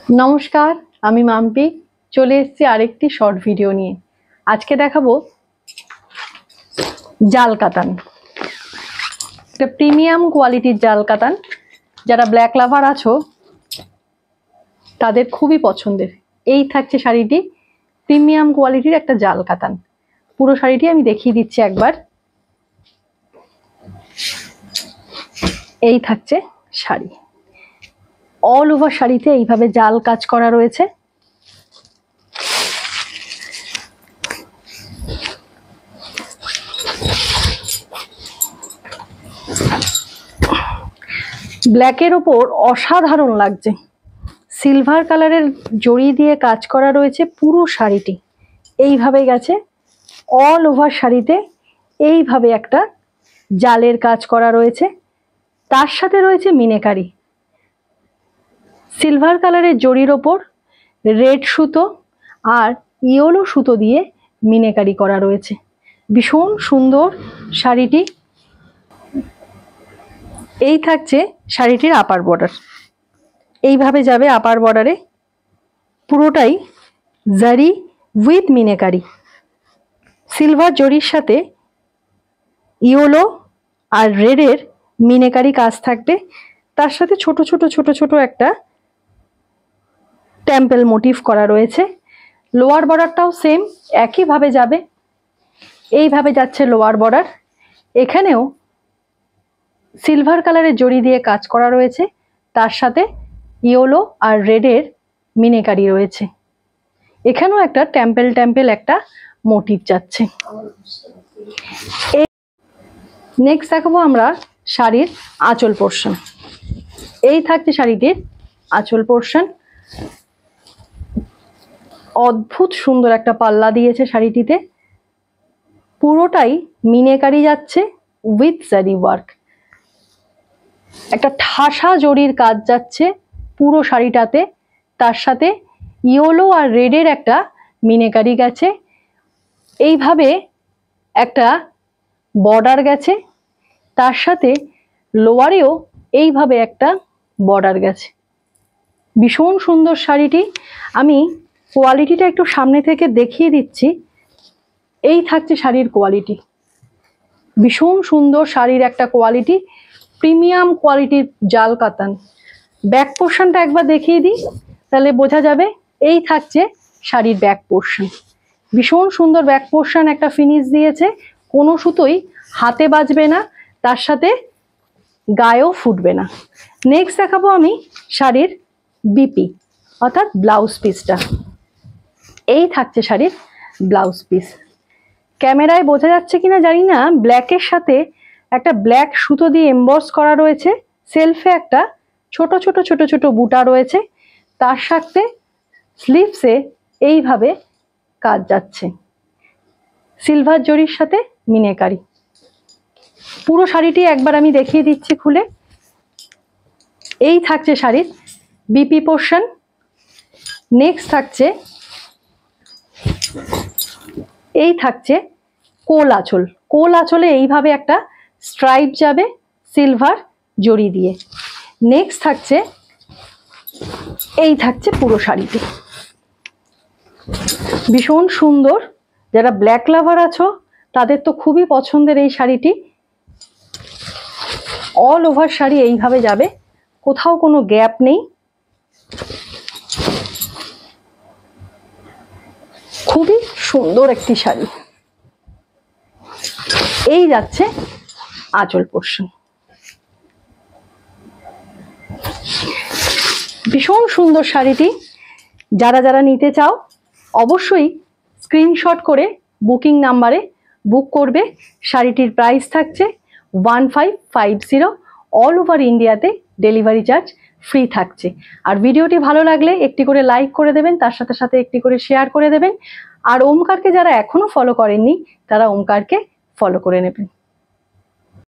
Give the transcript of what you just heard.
नमस्कार আমি মাম্পি চলে এসেছি আরেকটি শর্ট ভিডিও নিয়ে। আজকে দেখাবো জাল কাতান। এটা প্রিমিয়াম কোয়ালিটির জাল কাতান, যারা ব্ল্যাক লাভার আছো তাদের খুবই পছন্দের। এই থাকছে শাড়িটি, প্রিমিয়াম কোয়ালিটির একটা জাল কাতান। পুরো শাড়িটি আমি দেখিয়ে দিচ্ছি একবার। এই থাকছে শাড়ি, অল ওভার শাড়িতে এইভাবে জাল কাজ করা রয়েছে। ব্ল্যাকের ওপর অসাধারণ লাগছে, সিলভার কালারের জড়ি দিয়ে কাজ করা রয়েছে পুরো শাড়িটি। এইভাবে গেছে অল ওভার শাড়িতে, এইভাবে একটা জালের কাজ করা রয়েছে। তার সাথে রয়েছে মিনেকারি, সিলভার কালারের জড়ির ওপর রেড সুতো আর ইয়েলো সুতো দিয়ে মিনেকারি করা রয়েছে। ভীষণ সুন্দর শাড়িটি। এই থাকছে শাড়িটির আপার বর্ডার, এইভাবে যাবে আপার বর্ডারে, পুরোটাই জারি উইথ মিনেকারি। সিলভার জরির সাথে ইয়েলো আর রেডের মিনেকারি কাজ থাকবে। তার সাথে ছোট ছোট ছোট ছোট একটা টেম্পল মোটিভ করা রয়েছে। লোয়ার বর্ডারটাও সেম একইভাবে যাবে, এইভাবে যাচ্ছে লোয়ার বর্ডার। এখানেও সিলভার কালারের জড়ি দিয়ে কাজ করা রয়েছে, তার সাথে ইয়েলো আর রেডের মিনেকারি রয়েছে। এখানেও একটা টেম্পল টেম্পল একটা মোটিভ যাচ্ছে। নেক্সট দেখাবো আমরা শাড়ির আঁচল পোর্শন। এই থাকছে শাড়িটির আঁচল পোর্শন। অদ্ভুত সুন্দর একটা পাল্লা দিয়েছে শাড়িটিতে, পুরোটাই মিনেকারি যাচ্ছে উইথ জারি ওয়ার্ক। একটা ঠাসা জরির কাজ যাচ্ছে পুরো শাড়িটাতে, তার সাথে ইয়েলো আর রেডের একটা মিনেকারি গেছে। এইভাবে একটা বর্ডার গেছে, তার সাথে লোয়ারেও এইভাবে একটা বর্ডার গেছে। ভীষণ সুন্দর শাড়িটি। আমি কোয়ালিটিটা একটু সামনে থেকে দেখিয়ে দিচ্ছি। এই থাকছে শাড়ির কোয়ালিটি, ভীষণ সুন্দর শাড়ির একটা কোয়ালিটি, প্রিমিয়াম কোয়ালিটির জাল কাতান। ব্যাক পোর্শনটা একবার দেখিয়ে দিই, তাহলে বোঝা যাবে। এই থাকছে শাড়ির ব্যাক পোর্শন, ভীষণ সুন্দর ব্যাক পোর্শন একটা ফিনিশ দিয়েছে। কোনো সুতোই হাতে বাজবে না, তার সাথে গায়েও ফুটবে না। নেক্সট দেখাবো আমি শাড়ির বিপি অর্থাৎ ব্লাউজ পিসটা। এই থাকছে শাড়ির ব্লাউজ পিস। ক্যামেরায় বোঝা যাচ্ছে কিনা জানি না, ব্ল্যাকের সাথে একটা ব্ল্যাক সুতো দিয়ে এমবস করা রয়েছে। সেলফে একটা ছোট ছোট ছোট ছোট বুটা রয়েছে, তার সাথে স্লিভসে এইভাবে কাজ যাচ্ছে সিলভার জরির সাথে মিনেকারি। পুরো শাড়িটি একবার আমি দেখিয়ে দিচ্ছি খুলে। এই থাকছে শাড়ির বিপি পোর্শন। নেক্সট থাকছে এই থাকছে কোল আঁচল। কোল আঁচলে এইভাবে একটা স্ট্রাইপ যাবে সিলভার জড়ি দিয়ে। নেক্সট থাকছে এই থাকছে পুরো শাড়িটি, ভীষণ সুন্দর। যারা ব্ল্যাক লাভার আছো তাদের তো খুবই পছন্দের এই শাড়িটি। অল ওভার শাড়ি এইভাবে যাবে, কোথাও কোনো গ্যাপ নেই। খুবই সুন্দর একটি শাড়ি। এই যাচ্ছে আঁচল পোর্শন, ভীষণ সুন্দর শাড়িটি। যারা যারা নিতে চাও অবশ্যই স্ক্রিনশট করে বুকিং নাম্বারে বুক করবে। শাড়িটির প্রাইস থাকছে 1550। অল ওভার ইন্ডিয়াতে ডেলিভারি চার্জ ফ্রি থাকছে। আর ভিডিওটি ভালো লাগলে একটি করে লাইক করে দেবেন, তার সাথে সাথে একটি করে শেয়ার করে দেবেন। আর ওমকারকে যারা এখনো ফলো করেননি তারা ওমকারকে ফলো করে নেবেন।